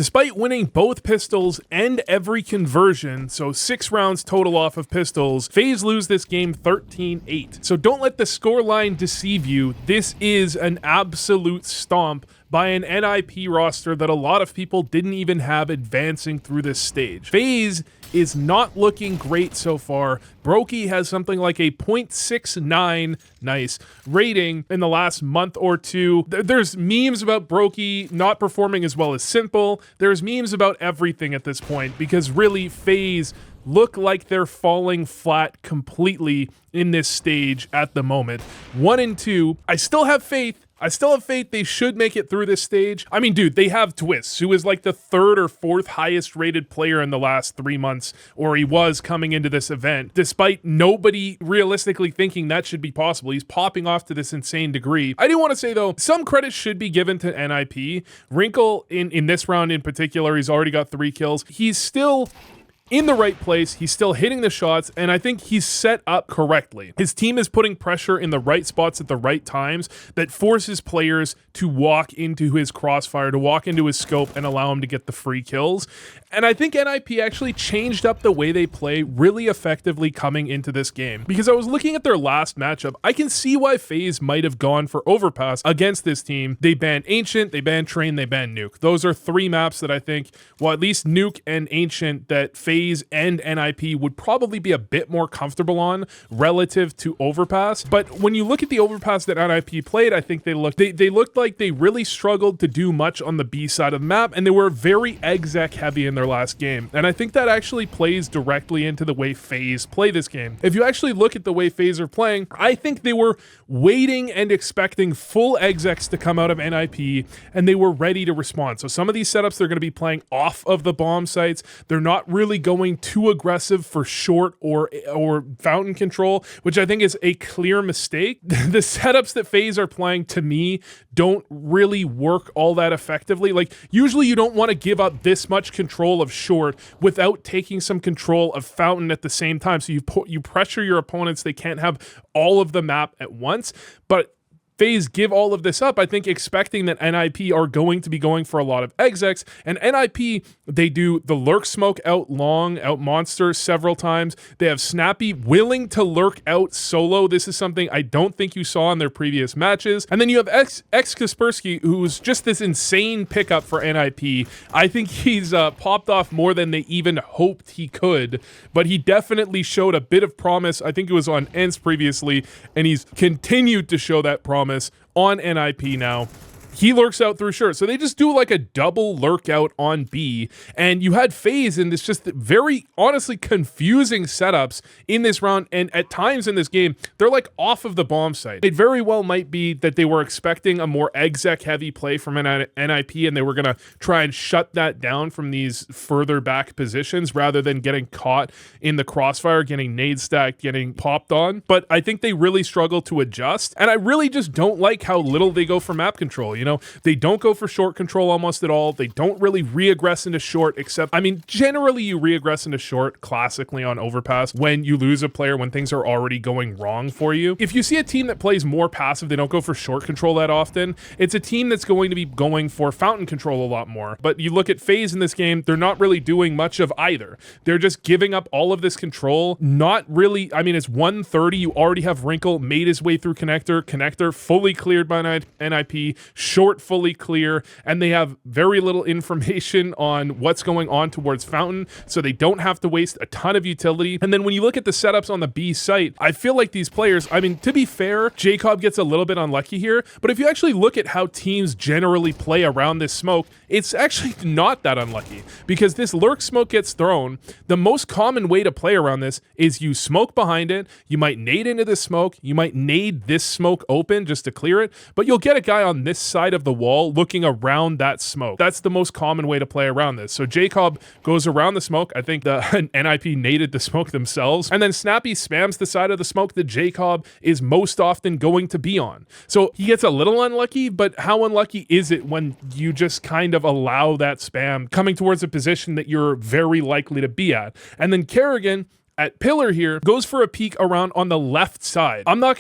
Despite winning both pistols and every conversion, so 6 rounds total off of pistols, FaZe lose this game 13-8. So don't let the scoreline deceive you. This is an absolute stomp by an NIP roster that a lot of people didn't even have advancing through this stage. FaZe is not looking great so far. Brokey has something like a 0.69 rating in the last month or two. There's memes about Brokey not performing as well as Simple. There's memes about everything at this point because really FaZe look like they're falling flat completely in this stage at the moment. 1 and 2, I still have faith. They should make it through this stage. I mean, dude, they have Twists, who is like the 3rd or 4th highest rated player in the last 3 months, or he was coming into this event, despite nobody realistically thinking that should be possible. He's popping off to this insane degree. I do want to say, though, some credit should be given to NIP. Wrinkle, in this round in particular, he's already got 3 kills. He's still in the right place, he's still hitting the shots, and I think he's set up correctly. His team is putting pressure in the right spots at the right times that forces players to walk into his crossfire, to walk into his scope and allow him to get the free kills. And I think NIP actually changed up the way they play really effectively coming into this game. Because I was looking at their last matchup, I can see why FaZe might have gone for Overpass against this team. They banned Ancient, they banned Train, they banned Nuke. Those are 3 maps that I think, well, at least Nuke and Ancient, that FaZe and NIP would probably be a bit more comfortable on relative to Overpass. But when you look at the Overpass that NIP played, I think they looked like they really struggled to do much on the B side of the map, and they were very exec heavy in their last game. And I think that actually plays directly into the way FaZe play this game. If you actually look at the way FaZe are playing, I think they were waiting and expecting full execs to come out of NIP, and they were ready to respond. So some of these setups, they're going to be playing off of the bomb sites. They're not really going too aggressive for short or fountain control, which I think is a clear mistake. The setups that FaZe are playing, to me, don't really work all that effectively. Like, usually you don't want to give up this much control of short without taking some control of fountain at the same time. So you pressure your opponents. They can't have all of the map at once. But FaZe give all of this up, I think, expecting that NIP are going to be going for a lot of execs. And NIP, they do the lurk smoke out long, out monster several times. They have Snappy willing to lurk out solo. This is something I don't think you saw in their previous matches. And then you have X Kaspersky, who's just this insane pickup for NIP. I think he's popped off more than they even hoped he could, but he definitely showed a bit of promise. I think it was on ENCE previously, and he's continued to show that promise on NIP now. He lurks out through short. So they just do like a double lurk out on B. And you had FaZe in this just very honestly confusing setups in this round. And at times in this game, they're like off of the bomb site. It very well might be that they were expecting a more exec heavy play from an NIP, and they were going to try and shut that down from these further back positions rather than getting caught in the crossfire, getting nade stacked, getting popped on. But I think they really struggle to adjust. And I really just don't like how little they go for map control. You know, they don't go for short control almost at all. They don't really re-aggress into short, except, I mean, generally you re-aggress into short classically on Overpass when you lose a player, when things are already going wrong for you. If you see a team that plays more passive, they don't go for short control that often. It's a team that's going to be going for fountain control a lot more. But you look at FaZe in this game, they're not really doing much of either. They're just giving up all of this control. Not really, I mean, it's 1:30. You already have Wrinkle made his way through Connector fully cleared by NIP, short fully clear, and they have very little information on what's going on towards fountain, so they don't have to waste a ton of utility. And then when you look at the setups on the B site, I feel like these players, I mean, to be fair, Jacob gets a little bit unlucky here, but if you actually look at how teams generally play around this smoke, it's actually not that unlucky, because this lurk smoke gets thrown. The most common way to play around this is you smoke behind it, you might nade into this smoke, you might nade this smoke open just to clear it, but you'll get a guy on this side of the wall looking around that smoke. That's the most common way to play around this. So Jacob goes around the smoke. I think the NIP naded the smoke themselves. And then Snappy spams the side of the smoke that Jacob is most often going to be on. So he gets a little unlucky, but how unlucky is it when you just kind of allow that spam coming towards a position that you're very likely to be at? And then Kerrigan, at pillar here, goes for a peek around on the left side. I'm not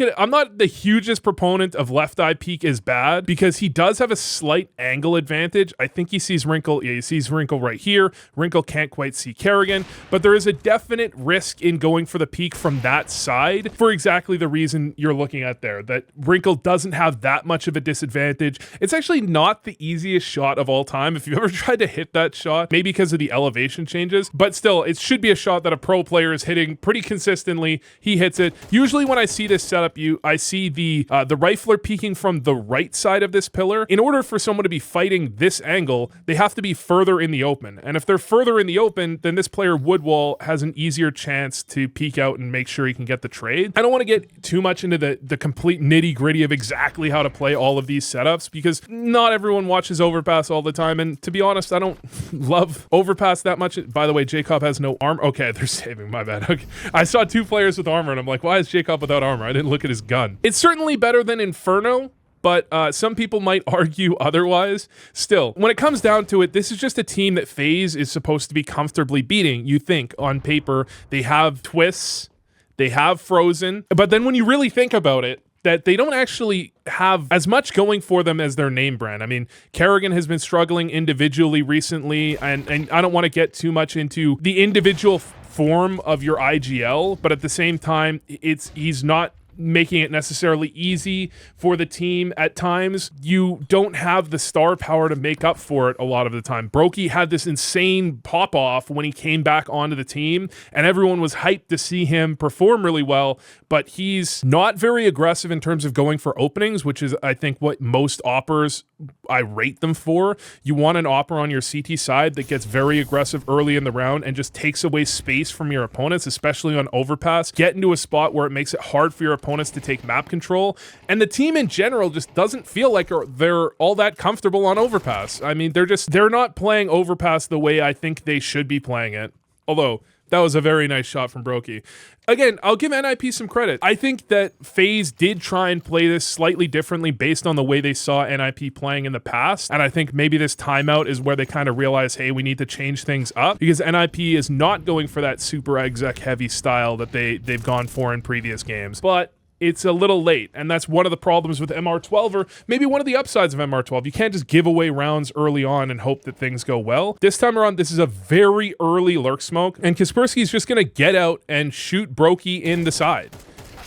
the hugest proponent of left eye peek is bad because he does have a slight angle advantage. I think he sees Wrinkle. Yeah, he sees Wrinkle right here. Wrinkle can't quite see Kerrigan, but there is a definite risk in going for the peek from that side for exactly the reason you're looking at there, that Wrinkle doesn't have that much of a disadvantage. It's actually not the easiest shot of all time. If you ever tried to hit that shot, maybe because of the elevation changes, but still, it should be a shot that a pro player is hitting pretty consistently. He hits it. Usually when I see this setup, I see the rifler peeking from the right side of this pillar. In order for someone to be fighting this angle, they have to be further in the open. And if they're further in the open, then this player Woodwall has an easier chance to peek out and make sure he can get the trade. I don't want to get too much into the complete nitty gritty of exactly how to play all of these setups because not everyone watches Overpass all the time. And to be honest, I don't love Overpass that much. By the way, Jacob has no armor. Okay, they're saving, my bad. Okay. I saw two players with armor and I'm like, why is Jacob without armor? I didn't look at his gun. It's certainly better than Inferno, but some people might argue otherwise. Still, when it comes down to it, this is just a team that FaZe is supposed to be comfortably beating. You think on paper, they have twists, they have Frozen, but then when you really think about it, that they don't actually have as much going for them as their name brand. I mean, Kerrigan has been struggling individually recently, and I don't want to get too much into the individual form of your IGL, but at the same time, he's not making it necessarily easy for the team at times. You don't have the star power to make up for it a lot of the time. Brokey had this insane pop-off when he came back onto the team, and everyone was hyped to see him perform really well, but he's not very aggressive in terms of going for openings, which is, I think, what most oppers I rate them for. You want an opper on your CT side that gets very aggressive early in the round and just takes away space from your opponents, especially on Overpass. Get into a spot where it makes it hard for your opponents to take map control. And the team in general just doesn't feel like they're all that comfortable on Overpass. I mean, they're not playing Overpass the way I think they should be playing it. Although, that was a very nice shot from Brokey. Again, I'll give NIP some credit. I think that FaZe did try and play this slightly differently based on the way they saw NIP playing in the past. And I think maybe this timeout is where they kind of realize, hey, we need to change things up because NIP is not going for that super exec heavy style that they've gone for in previous games. But it's a little late, and that's one of the problems with MR12, or maybe one of the upsides of MR12. You can't just give away rounds early on and hope that things go well. This time around, this is a very early lurk smoke, and Kaspersky's just going to get out and shoot Brokey in the side.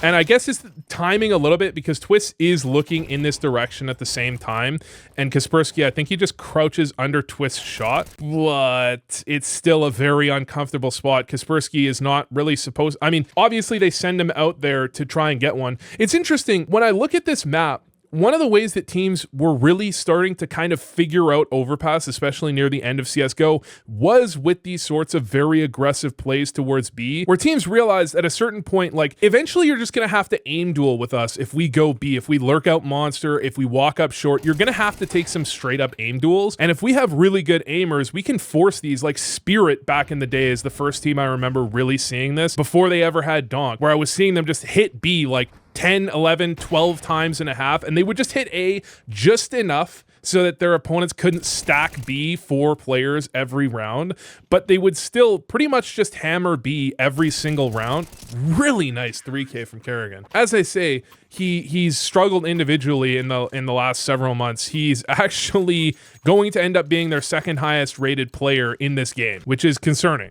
And I guess it's timing a little bit because Twist is looking in this direction at the same time. And Kaspersky, I think he just crouches under Twist's shot, but it's still a very uncomfortable spot. Kaspersky is not really supposed... I mean, obviously they send him out there to try and get one. It's interesting, when I look at this map, one of the ways that teams were really starting to kind of figure out Overpass, especially near the end of CSGO, was with these sorts of very aggressive plays towards B, where teams realized at a certain point, like, eventually you're just going to have to aim duel with us if we go B. If we lurk out Monster, if we walk up short, you're going to have to take some straight up aim duels. And if we have really good aimers, we can force these, like Spirit back in the day is the first team I remember really seeing this, before they ever had Donk, where I was seeing them just hit B like 10, 11, 12 times and a half, and they would just hit A just enough so that their opponents couldn't stack B 4 players every round, but they would still pretty much just hammer B every single round. Really nice 3K from Kerrigan. As I say, he's struggled individually in the last several months. He's actually going to end up being their second highest rated player in this game, which is concerning.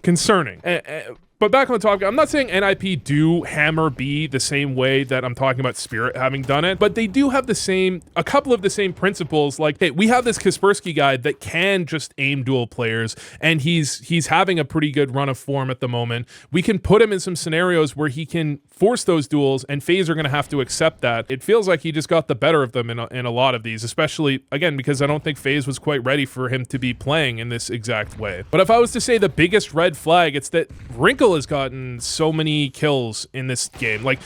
But back on the topic, I'm not saying NIP do hammer B the same way that I'm talking about Spirit having done it, but they do have a couple of the same principles. Like, hey, we have this Kaspersky guy that can just aim duel players, and he's having a pretty good run of form at the moment. We can put him in some scenarios where he can force those duels, and FaZe are going to have to accept that. It feels like he just got the better of them in a lot of these, especially, again, because I don't think FaZe was quite ready for him to be playing in this exact way. But if I was to say the biggest red flag, it's that Wrinkle has gotten so many kills in this game. Like,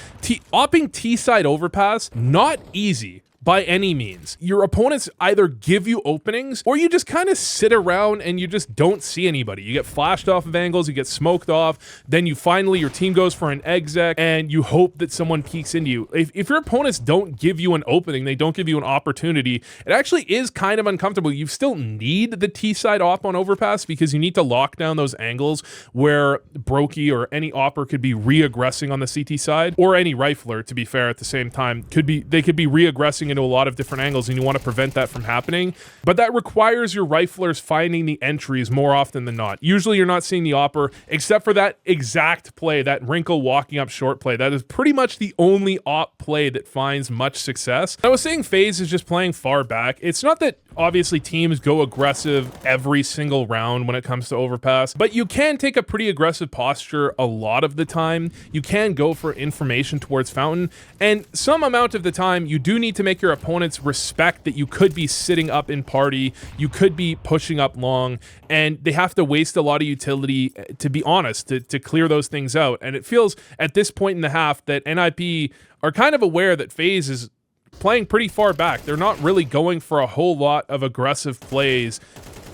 opping T-side Overpass, not easy, by any means. Your opponents either give you openings or you just kind of sit around and you just don't see anybody. You get flashed off of angles, you get smoked off, then your team goes for an exec and you hope that someone peeks into you. If your opponents don't give you an opening, they don't give you an opportunity, it actually is kind of uncomfortable. You still need the T side op on overpass because you need to lock down those angles where Brokey or any opper could be re-aggressing on the CT side, or any rifler, to be fair, at the same time. They could be re-aggressing into a lot of different angles, and you want to prevent that from happening. But that requires your riflers finding the entries more often than not. Usually you're not seeing the opper, except for that exact play, that wrinkle walking up short play. That is pretty much the only op play that finds much success. I was saying FaZe is just playing far back. It's not that obviously teams go aggressive every single round when it comes to overpass, but you can take a pretty aggressive posture a lot of the time. You can go for information towards fountain, and some amount of the time you do need to make your opponents respect that you could be sitting up in party, you could be pushing up long, and they have to waste a lot of utility, to be honest, to clear those things out. And it feels at this point in the half that NIP are kind of aware that FaZe is playing pretty far back. They're not really going for a whole lot of aggressive plays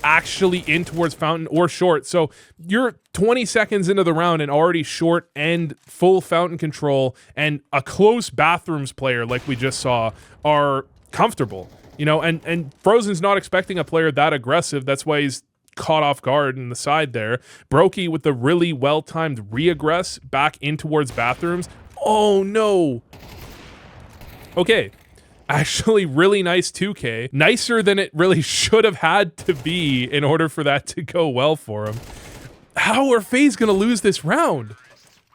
actually in towards fountain or short. So you're 20 seconds into the round and already short and full fountain control, and a close bathrooms player like we just saw are comfortable, you know, and Frozen's not expecting a player that aggressive. That's why he's caught off guard in the side there. Brokey with the really well-timed re-aggress back in towards bathrooms. Oh no. Okay. Actually, really nice 2K. Nicer than it really should have had to be in order for that to go well for him. How are FaZe gonna lose this round?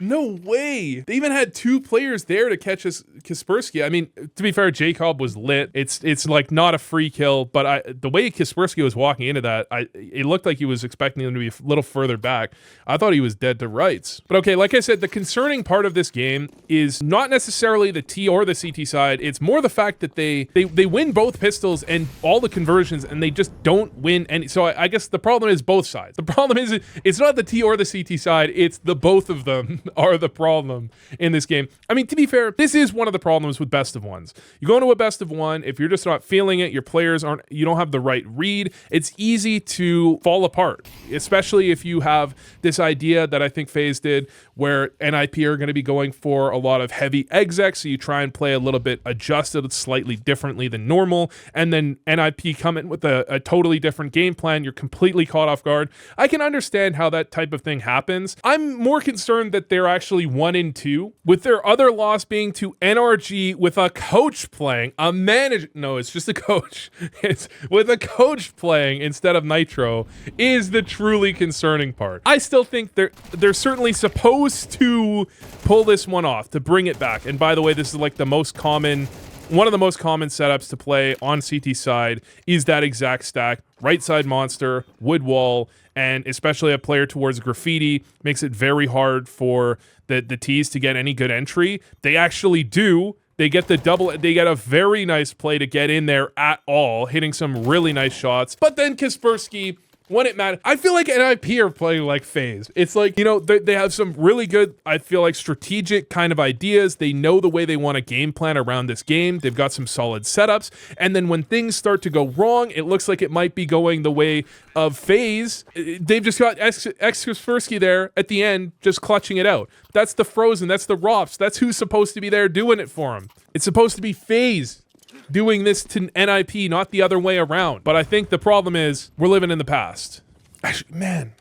No way. They even had two players there to catch Kaspersky. I mean, to be fair, Jacob was lit. It's like not a free kill, but the way Kaspersky was walking into that, it looked like he was expecting him to be a little further back. I thought he was dead to rights. But okay, like I said, the concerning part of this game is not necessarily the T or the CT side. It's more the fact that they win both pistols and all the conversions, and they just don't win any. So I guess the problem is both sides. The problem is it's not the T or the CT side. It's the both of them are the problem in this game. I mean, to be fair, this is one of the problems with best of ones. You go into a best of one, if you're just not feeling it, your players you don't have the right read, it's easy to fall apart, especially if you have this idea that I think FaZe did, where NIP are going to be going for a lot of heavy execs, so you try and play a little bit adjusted slightly differently than normal, and then NIP come in with a totally different game plan. You're completely caught off guard. I can understand how that type of thing happens. I'm more concerned that they're actually 1-2, with their other loss being to NRG with a coach playing, a manager. No, it's just a coach. It's with a coach playing instead of Nitro is the truly concerning part. I still think they're certainly supposed to pull this one off, to bring it back. And by the way, this is like one of the most common setups to play on CT side is that exact stack. Right side monster, wood wall, and especially a player towards graffiti makes it very hard for the T's to get any good entry. They actually do. They get they get a very nice play to get in there at all, hitting some really nice shots. But then Kaspersky, when it matters, I feel like NIP are playing like FaZe. It's like, you know, they have some really good, I feel like, strategic kind of ideas. They know the way they want to game plan around this game. They've got some solid setups. And then when things start to go wrong, it looks like it might be going the way of FaZe. They've just got Kaspersky there at the end, just clutching it out. That's the Frozen. That's the Rops. That's who's supposed to be there doing it for him. It's supposed to be FaZe doing this to NIP, not the other way around. But I think the problem is we're living in the past. Actually, man,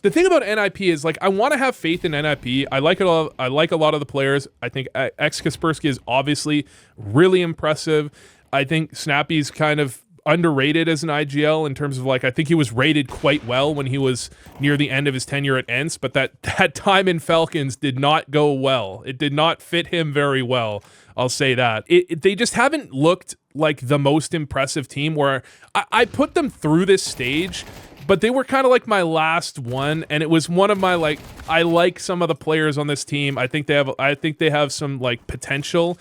the thing about NIP is, like, I want to have faith in NIP. I like it all. I like a lot of the players. I think Kaspersky is obviously really impressive. I think Snappy's kind of underrated as an IGL in terms of, like, I think he was rated quite well when he was near the end of his tenure at ENCE, but that time in Falcons did not go well. It did not fit him very well. I'll say that. They just haven't looked like the most impressive team, where I put them through this stage, but they were kind of like my last one, and it was one of my, like, I like some of the players on this team. I think they have some, like, potential.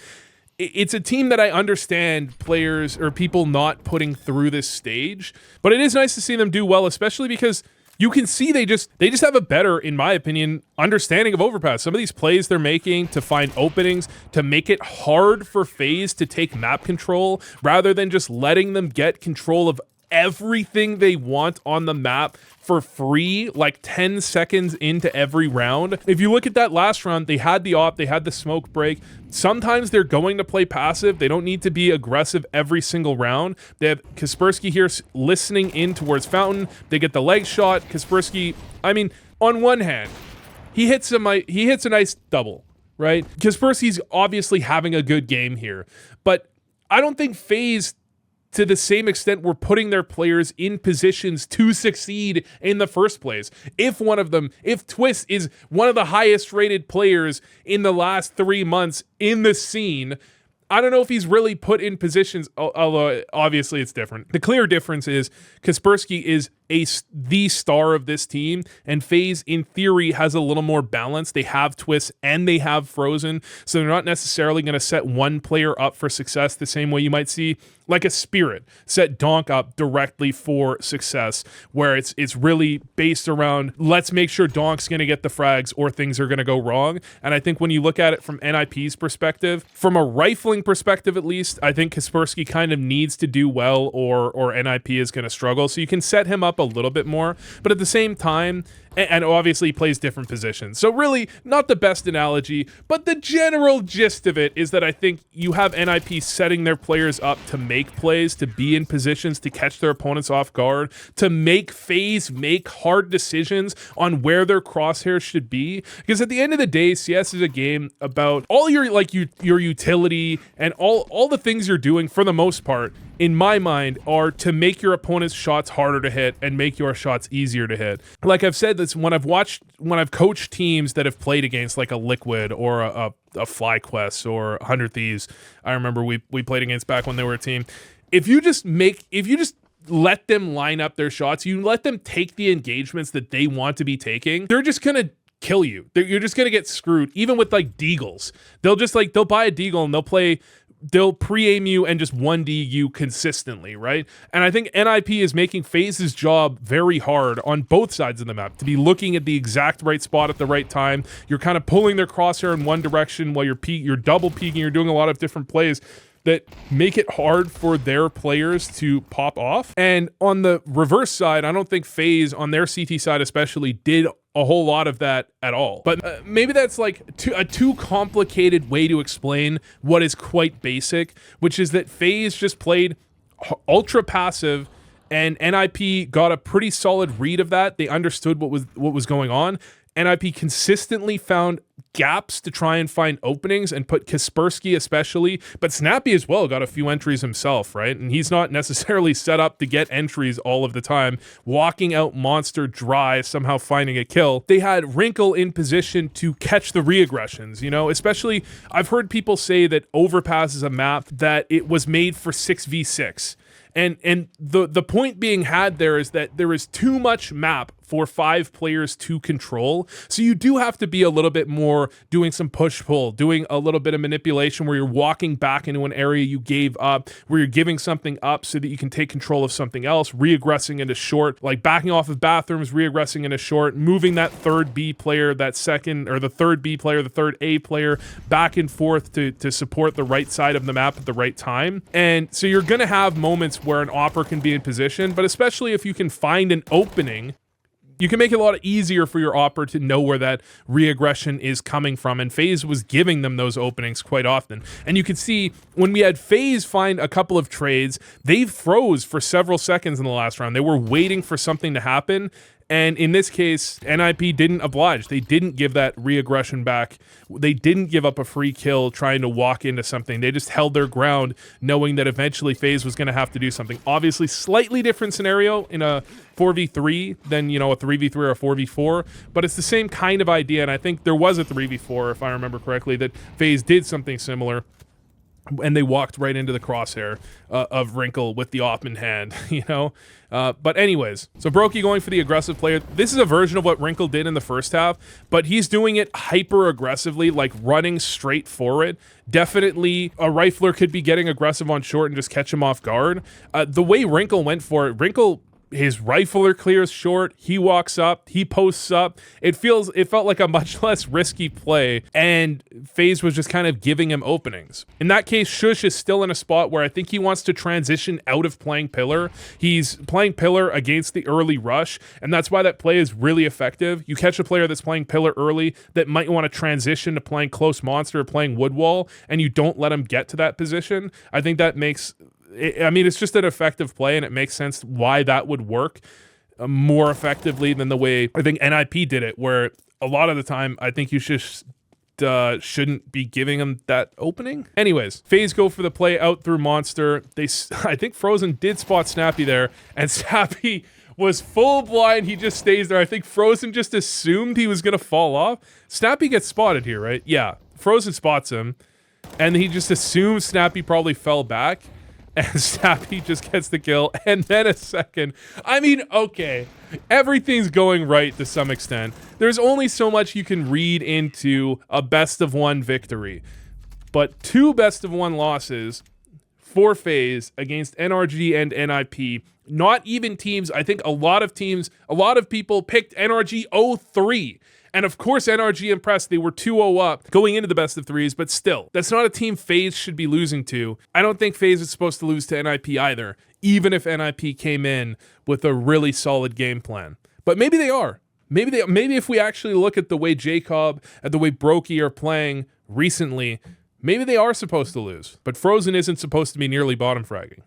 It's a team that I understand players or people not putting through this stage, but it is nice to see them do well, especially because you can see they just have a better, in my opinion, understanding of overpass. Some of these plays they're making to find openings, to make it hard for FaZe to take map control, rather than just letting them get control of everything they want on the map for free, like 10 seconds into every round. If you look at that last round, they had the op, they had the smoke break. Sometimes they're going to play passive. They don't need to be aggressive every single round. They have Kaspersky here listening in towards Fountain. They get the leg shot. Kaspersky, I mean, on one hand, he hits a nice double, right? Kaspersky's obviously having a good game here, but I don't think FaZe, to the same extent, we're putting their players in positions to succeed in the first place. If Twist is one of the highest rated players in the last 3 months in the scene, I don't know if he's really put in positions, although obviously it's different. The clear difference is Kaspersky is the star of this team, and FaZe, in theory, has a little more balance. They have Twist and they have Frozen, so they're not necessarily going to set one player up for success the same way you might see like a Spirit set Donk up directly for success, where it's really based around, let's make sure Donk's going to get the frags or things are going to go wrong. And I think when you look at it from NIP's perspective, from a rifling perspective at least, I think Kaspersky kind of needs to do well or NIP is going to struggle. So you can set him up a little bit more, but at the same time, and obviously he plays different positions. So really not the best analogy, but the general gist of it is that I think you have NIP setting their players up to make plays, to be in positions to catch their opponents off guard, to make FaZe make hard decisions on where their crosshairs should be. Because at the end of the day, CS is a game about all your your utility and all the things you're doing, for the most part, in my mind, are to make your opponent's shots harder to hit and make your shots easier to hit. Like I've said, this when I've coached teams that have played against like a Liquid or a FlyQuest or 100 Thieves. I remember we played against back when they were a team. If you just let them line up their shots, you let them take the engagements that they want to be taking, they're just gonna kill you. You're just gonna get screwed. Even with like deagles, they'll buy a deagle and they'll pre-aim you and just 1D you consistently, right? And I think NIP is making FaZe's job very hard on both sides of the map, to be looking at the exact right spot at the right time. You're kind of pulling their crosshair in one direction while you're double peeking, you're doing a lot of different plays that make it hard for their players to pop off. And on the reverse side, I don't think FaZe, on their CT side especially, did a whole lot of that at all. But maybe that's like a too complicated way to explain what is quite basic, which is that FaZe just played ultra passive, and NIP got a pretty solid read of that. They understood what was going on. NIP consistently found gaps to try and find openings and put Kaspersky especially, but Snappy as well got a few entries himself, right? And he's not necessarily set up to get entries all of the time, walking out monster dry, somehow finding a kill. They had Wrinkle in position to catch the re-aggressions, you know, especially I've heard people say that Overpass is a map that it was made for 6v6. And the point being had there is that there is too much map for 5 players to control. So you do have to be a little bit more doing some push-pull, doing a little bit of manipulation where you're walking back into an area you gave up, where you're giving something up so that you can take control of something else, re-aggressing into short, like backing off of bathrooms, re-aggressing into short, moving that third B player, that second, or the third B player, the third A player, back and forth to support the right side of the map at the right time. And so you're going to have moments where an opper can be in position, but especially if you can find an opening, you can make it a lot easier for your opper to know where that re-aggression is coming from, and FaZe was giving them those openings quite often. And you can see when we had FaZe find a couple of trades, they froze for several seconds in the last round. They were waiting for something to happen, and in this case, NIP didn't oblige. They didn't give that re-aggression back. They didn't give up a free kill trying to walk into something. They just held their ground, knowing that eventually FaZe was going to have to do something. Obviously, slightly different scenario in a 4v3 than, you know, a 3v3 or a 4v4, but it's the same kind of idea, and I think there was a 3v4, if I remember correctly, that FaZe did something similar, and they walked right into the crosshair of Wrinkle with the op in hand, you know? But anyways, so Brokey going for the aggressive player. This is a version of what Wrinkle did in the first half, but he's doing it hyper aggressively, like running straight for it. Definitely a rifler could be getting aggressive on short and just catch him off guard. The way Wrinkle went for it, Wrinkle his rifler clears short, he walks up, he posts up. It felt like a much less risky play, and FaZe was just kind of giving him openings. In that case, Shush is still in a spot where I think he wants to transition out of playing pillar. He's playing pillar against the early rush, and that's why that play is really effective. You catch a player that's playing pillar early that might want to transition to playing close monster or playing wood wall, and you don't let him get to that position. I think that makes, I mean, it's just an effective play, and it makes sense why that would work more effectively than the way I think NIP did it, where a lot of the time I think you shouldn't be giving him that opening. Anyways, FaZe go for the play out through monster. I think Frozen did spot Snappy there, and Snappy was full blind. He just stays there. I think Frozen just assumed he was gonna fall off. Snappy gets spotted here, right? Yeah, Frozen spots him, and he just assumes Snappy probably fell back, and Snappy just gets the kill, and then a second. I mean, okay, everything's going right to some extent. There's only so much you can read into a best-of-1 victory, but 2 best-of-1 losses for FaZe against NRG and NIP. Not even teams. I think a lot of people picked NRG 0-3. And of course, NRG impressed. They were 2-0 up going into the best of 3s, but still, that's not a team FaZe should be losing to. I don't think FaZe is supposed to lose to NIP either, even if NIP came in with a really solid game plan. But maybe they are. Maybe if we actually look at the way Jacob and the way Brokey are playing recently, maybe they are supposed to lose. But Frozen isn't supposed to be nearly bottom fragging.